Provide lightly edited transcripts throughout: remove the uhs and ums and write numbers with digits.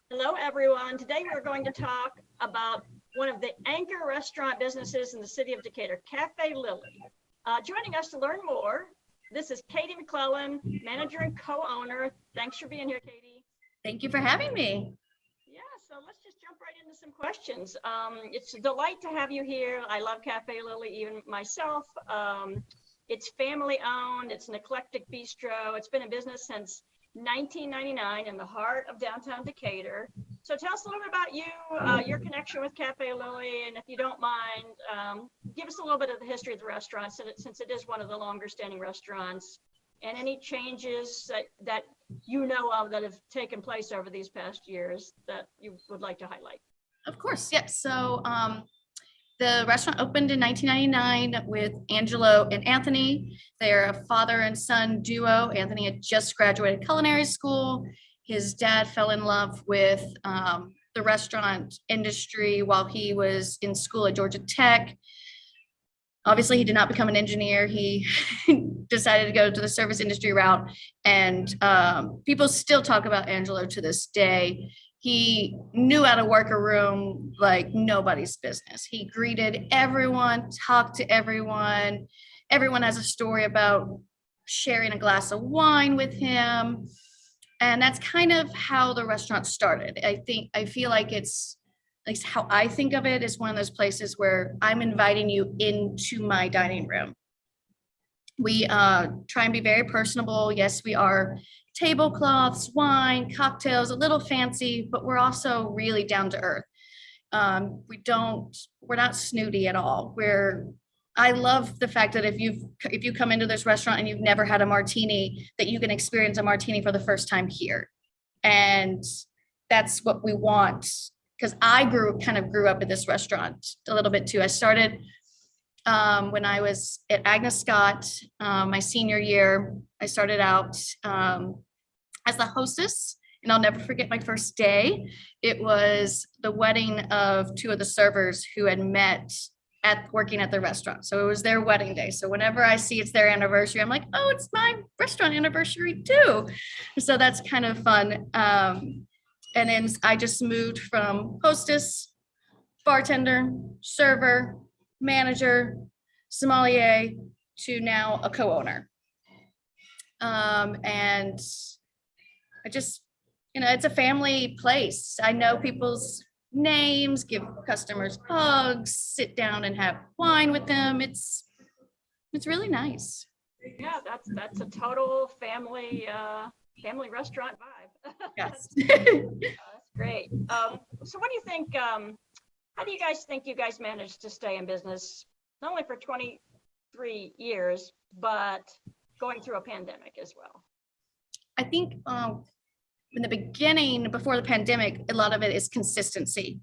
Hello, everyone. Today we're going to talk about one of the anchor restaurant businesses in the city of Decatur, Cafe Lily. Joining us to learn more, this is Katie McClellan, manager and co-owner. Thanks for being here, Katie. Thank you for having me. Yeah, so let's just jump right into some questions. It's a delight to have you here. I love Cafe Lily, even myself. It's family owned. It's an eclectic bistro. It's been in business since 1999 in the heart of downtown Decatur. So tell us a little bit about you, your connection with Cafe Lily, and if you don't mind, give us a little bit of the history of the restaurant since it is one of the longer standing restaurants, and any changes that you know of that have taken place over these past years that you would like to highlight. Of course, yeah. So the restaurant opened in 1999 with Angelo and Anthony. They're a father and son duo. Anthony had just graduated culinary school. His dad fell in love with the restaurant industry while he was in school at Georgia Tech. Obviously, he did not become an engineer. He decided to go to the service industry route. And people still talk about Angelo to this day. He knew how to work a room like nobody's business. He greeted everyone, talked to everyone. Everyone has a story about sharing a glass of wine with him. And that's kind of how the restaurant started. I feel like it's, at least how I think of it, is one of those places where I'm inviting you into my dining room. We try and be very personable. Yes, we are tablecloths, wine, cocktails, a little fancy, but we're also really down to earth. We're not snooty at all. I love the fact that if you come into this restaurant and you've never had a martini, that you can experience a martini for the first time here. And that's what we want. Because I grew up at this restaurant a little bit too. I started when I was at Agnes Scott, my senior year. I started out as the hostess, and I'll never forget my first day. It was the wedding of two of the servers who had met working at the restaurant. So it was their wedding day. So whenever I see it's their anniversary, I'm like, oh, it's my restaurant anniversary too. So that's kind of fun. And then I just moved from hostess, bartender, server, manager, sommelier, to now a co-owner. And I just, it's a family place. I know people's names, give customers hugs, sit down and have wine with them. It's really nice. Yeah, that's a total family restaurant vibe. Yes. That's great. So what do you think, how do you guys think you guys managed to stay in business, not only for 23 years, but going through a pandemic as well? I think in the beginning, before the pandemic, a lot of it is consistency.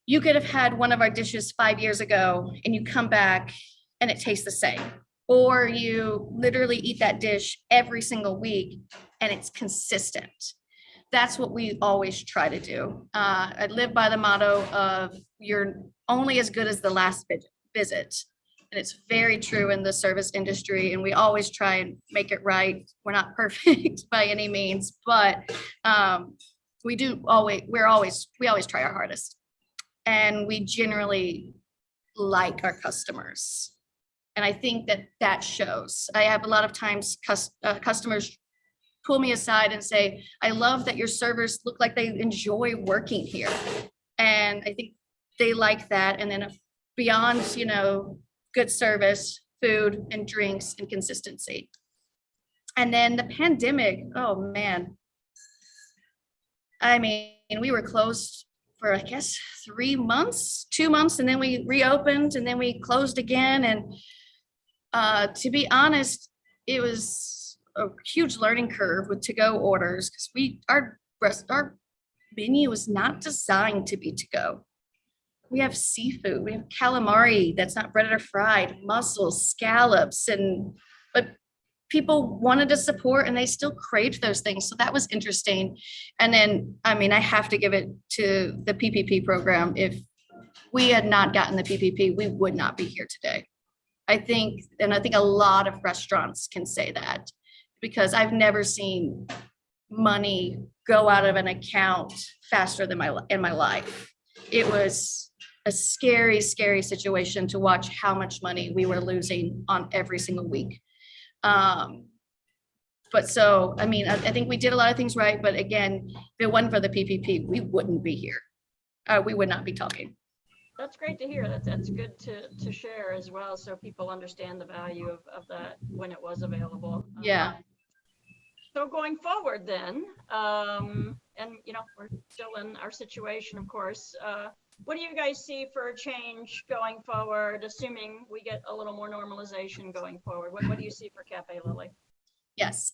You could have had one of our dishes 5 years ago and you come back and it tastes the same. Or you literally eat that dish every single week and it's consistent. That's what we always try to do. I live by the motto of you're only as good as the last visit. And it's very true in the service industry. And we always try and make it right. We're not perfect by any means, but we always try our hardest. And we generally like our customers. And I think that shows. I have a lot of times customers pull me aside and say, I love that your servers look like they enjoy working here. And I think they like that. And then beyond, good service, food and drinks and consistency. And then the pandemic, oh man. I mean, we were closed for, I guess, 3 months, 2 months, and then we reopened and then we closed again. And to be honest, it was a huge learning curve with to-go orders because our menu was not designed to be to-go. We have seafood, we have calamari that's not breaded or fried, mussels, scallops, but people wanted to support and they still craved those things. So that was interesting. And then, I have to give it to the PPP program. If we had not gotten the PPP, we would not be here today. I think a lot of restaurants can say that because I've never seen money go out of an account faster than in my life. It was a scary, scary situation to watch how much money we were losing on every single week. But so, I mean, I think we did a lot of things right, but again, if it wasn't for the PPP, we wouldn't be here. We would not be talking. That's great to hear. That's good to share as well, so people understand the value of that when it was available. Yeah. So going forward then, and we're still in our situation, of course. What do you guys see for a change going forward, assuming we get a little more normalization going forward? What do you see for Cafe Lily? Yes,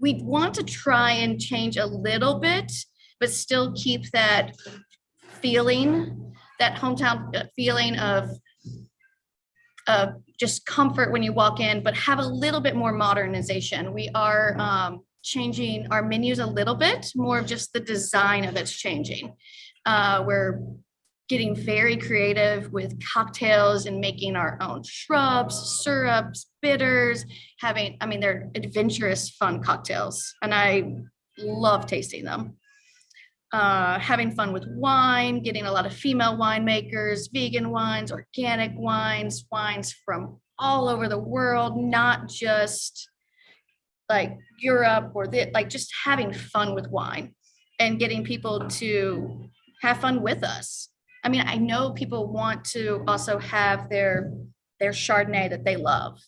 we want to try and change a little bit, but still keep that feeling, that hometown feeling of just comfort when you walk in, but have a little bit more modernization. We are changing our menus a little bit, more of just the design of it's changing. We're getting very creative with cocktails and making our own shrubs, syrups, bitters, they're adventurous, fun cocktails, and I love tasting them. Having fun with wine, getting a lot of female winemakers, vegan wines, organic wines, wines from all over the world, not just like Europe or just having fun with wine and getting people to have fun with us. I mean, I know people want to also have their Chardonnay that they love.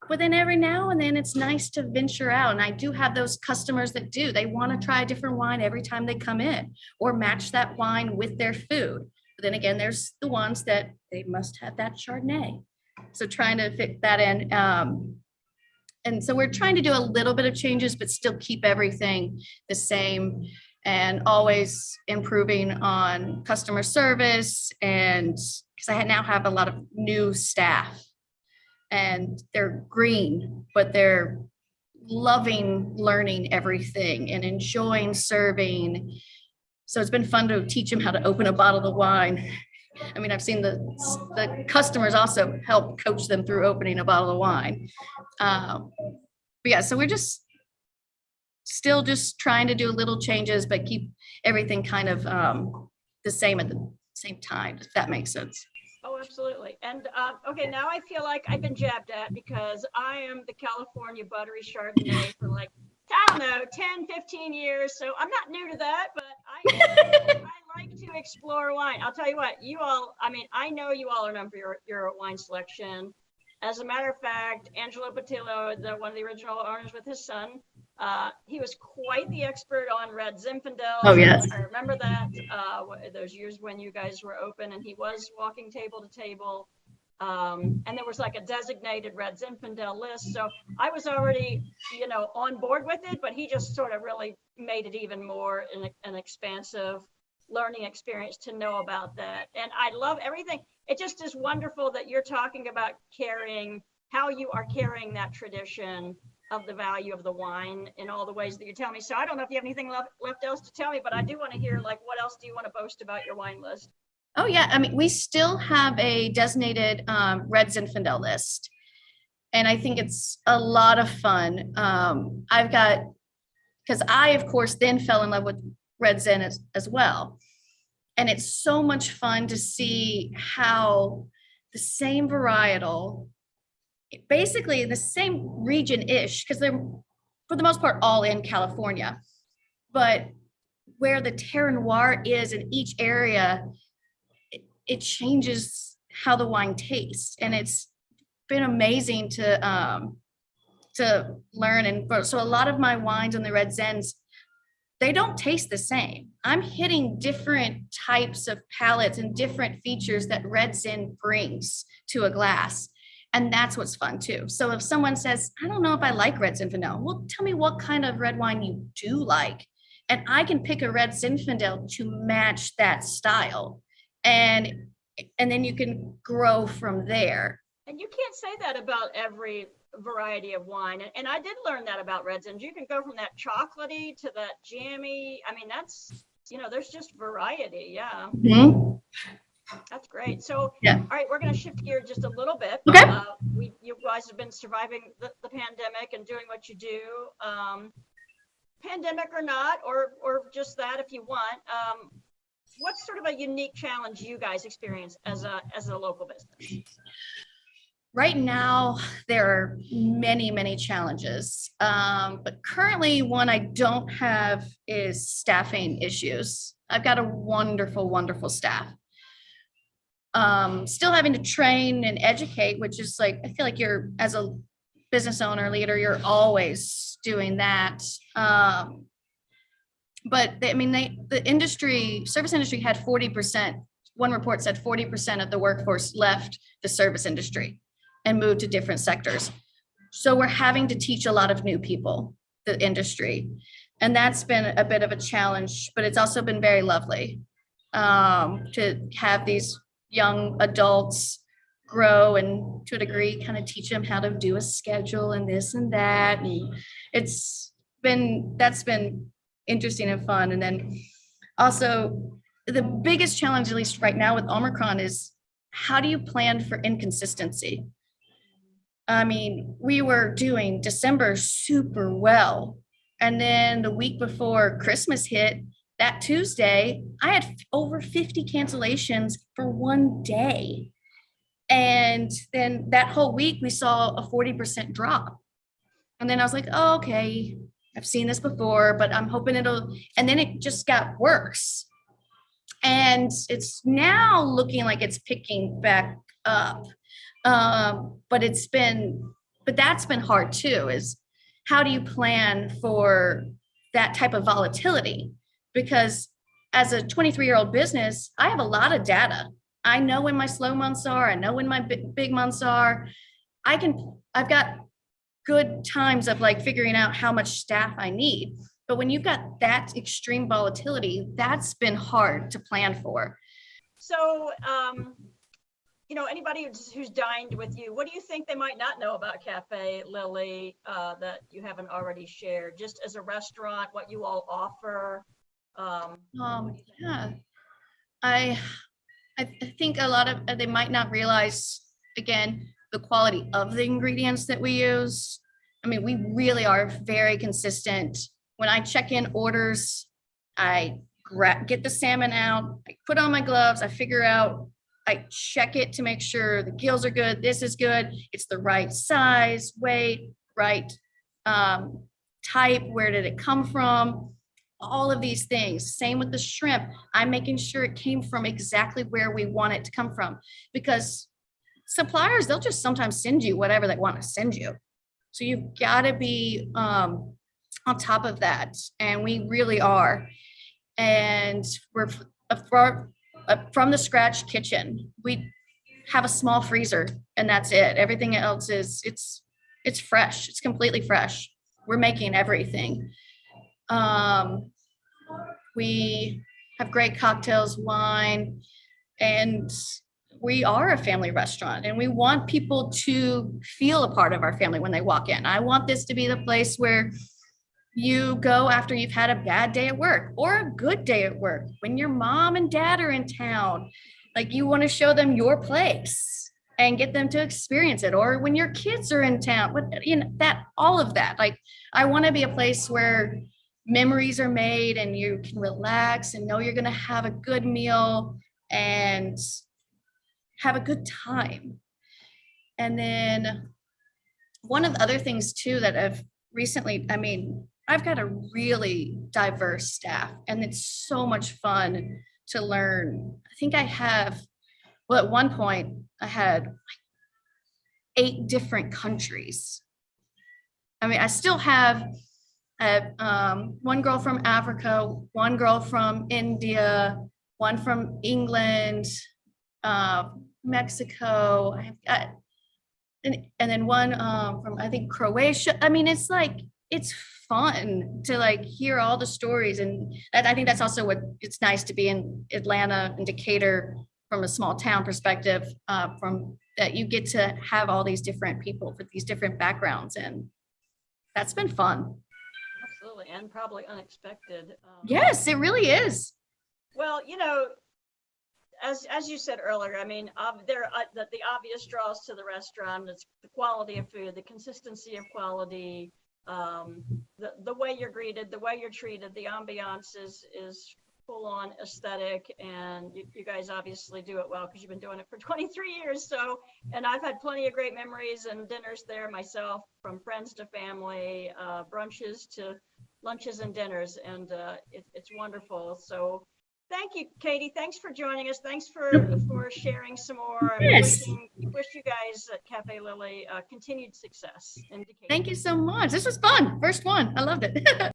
But then every now and then it's nice to venture out. And I do have those customers that do. They want to try a different wine every time they come in or match that wine with their food. But then again, there's the ones that they must have that Chardonnay. So trying to fit that in. And so we're trying to do a little bit of changes, but still keep everything the same and always improving on customer service. And because I now have a lot of new staff. And they're green, but they're loving learning everything and enjoying serving. So it's been fun to teach them how to open a bottle of wine. I mean, I've seen the customers also help coach them through opening a bottle of wine. But yeah, so we're still just trying to do little changes, but keep everything kind of the same at the same time, if that makes sense. Oh, absolutely. And okay, now I feel like I've been jabbed at because I am the California buttery Chardonnay for I don't know, 10, 15 years. So I'm not new to that, but I like to explore wine. I'll tell you what, I know you all are known for your wine selection. As a matter of fact, Angelo Patillo, one of the original owners with his son, he was quite the expert on red Zinfandel. Oh, yes. I remember that, those years when you guys were open and he was walking table to table. And there was like a designated red Zinfandel list. So I was already, on board with it, but he just sort of really made it even more an expansive learning experience to know about that. And I love everything. It just is wonderful that you're talking about how you are carrying that tradition of the value of the wine in all the ways that you're telling me. So I don't know if you have anything left else to tell me, but I do want to hear, what else do you want to boast about your wine list? Oh, yeah. I mean, we still have a designated red Zinfandel list. And I think it's a lot of fun. Because I, of course, then fell in love with red Zin as well. And it's so much fun to see how the same varietal, basically the same region-ish, because they're, for the most part, all in California. But where the terroir is in each area, it changes how the wine tastes. And it's been amazing to learn. And so a lot of my wines and the red Zins, they don't taste the same. I'm hitting different types of palates and different features that red Zin brings to a glass. And that's what's fun too. So if someone says, I don't know if I like red Zinfandel, well, tell me what kind of red wine you do like. And I can pick a red Zinfandel to match that style. And then you can grow from there. And you can't say that about every variety of wine. And I did learn that about red Zins. You can go from that chocolatey to that jammy. I mean, that's, there's just variety. Yeah. Mm-hmm. That's great. So, Yeah. all right, we're going to shift gear just a little bit. Okay. You guys have been surviving the pandemic and doing what you do, pandemic or not, or just that if you want. What's sort of a unique challenge you guys experience as a local business? Right now, there are many, many challenges. But currently, one I don't have is staffing issues. I've got a wonderful, wonderful staff. Still having to train and educate, which is like, I feel like you're, as a business owner, leader, you're always doing that. But the industry, service industry had 40%. One report said 40% of the workforce left the service industry and moved to different sectors. So we're having to teach a lot of new people the industry. And that's been a bit of a challenge, but it's also been very lovely to have these young adults grow and to a degree kind of teach them how to do a schedule and this and that. And that's been interesting and fun. And then also the biggest challenge, at least right now with Omicron, is how do you plan for inconsistency? I mean, we were doing December super well. And then the week before Christmas hit, that Tuesday, I had over 50 cancellations for one day. And then that whole week, we saw a 40% drop. And then I was like, oh, okay, I've seen this before, but I'm hoping and then it just got worse. And it's now looking like it's picking back up. But that's been hard too, is how do you plan for that type of volatility? Because as a 23-year-old business, I have a lot of data. I know when my slow months are, I know when my big months are. I've got good times of like figuring out how much staff I need. But when you've got that extreme volatility, that's been hard to plan for. So, anybody who's dined with you, what do you think they might not know about Cafe Lily that you haven't already shared? Just as a restaurant, what you all offer? Yeah, I think a lot of they might not realize, again, the quality of the ingredients that we use. I mean, we really are very consistent. When I check in orders, I get the salmon out, I put on my gloves, I check it to make sure the gills are good, this is good, it's the right size, weight, right type, where did it come from? All of these things. Same with the shrimp. I'm making sure it came from exactly where we want it to come from, because suppliers, they'll just sometimes send you whatever they want to send you. So you've got to be on top of that. And we really are. And we're from the scratch kitchen. We have a small freezer and that's it. Everything else it's fresh. It's completely fresh. We're making everything. We have great cocktails, wine, and we are a family restaurant and we want people to feel a part of our family when they walk in. I want this to be the place where you go after you've had a bad day at work or a good day at work. When your mom and dad are in town, like you want to show them your place and get them to experience it. Or when your kids are in town, all of that. Like I want to be a place where memories are made and you can relax and know you're going to have a good meal and have a good time. And then one of the other things too that I've got a really diverse staff and it's so much fun to learn. I think at one point I had 8 different countries. I mean, I still have one girl from Africa, one girl from India, one from England, Mexico, and then one from I think Croatia. I mean, it's fun to like hear all the stories, and I think that's also what it's nice to be in Atlanta and Decatur from a small town perspective. From that, you get to have all these different people with these different backgrounds, and that's been fun. Absolutely, and probably unexpected. Yes, it really is. Well, as you said earlier, I mean, there are the obvious draws to the restaurant. It's the quality of food, the consistency of quality, the way you're greeted, the way you're treated, the ambiance is full on aesthetic, and you guys obviously do it well because you've been doing it for 23 years. So, and I've had plenty of great memories and dinners there myself, from friends to family, brunches to lunches and dinners, and it's wonderful. So thank you, Katie. Thanks for joining us. Thanks for sharing some more. Yes. Wish you guys at Cafe Lily continued success in Decatur. Thank you so much. This was fun. First one. I loved it.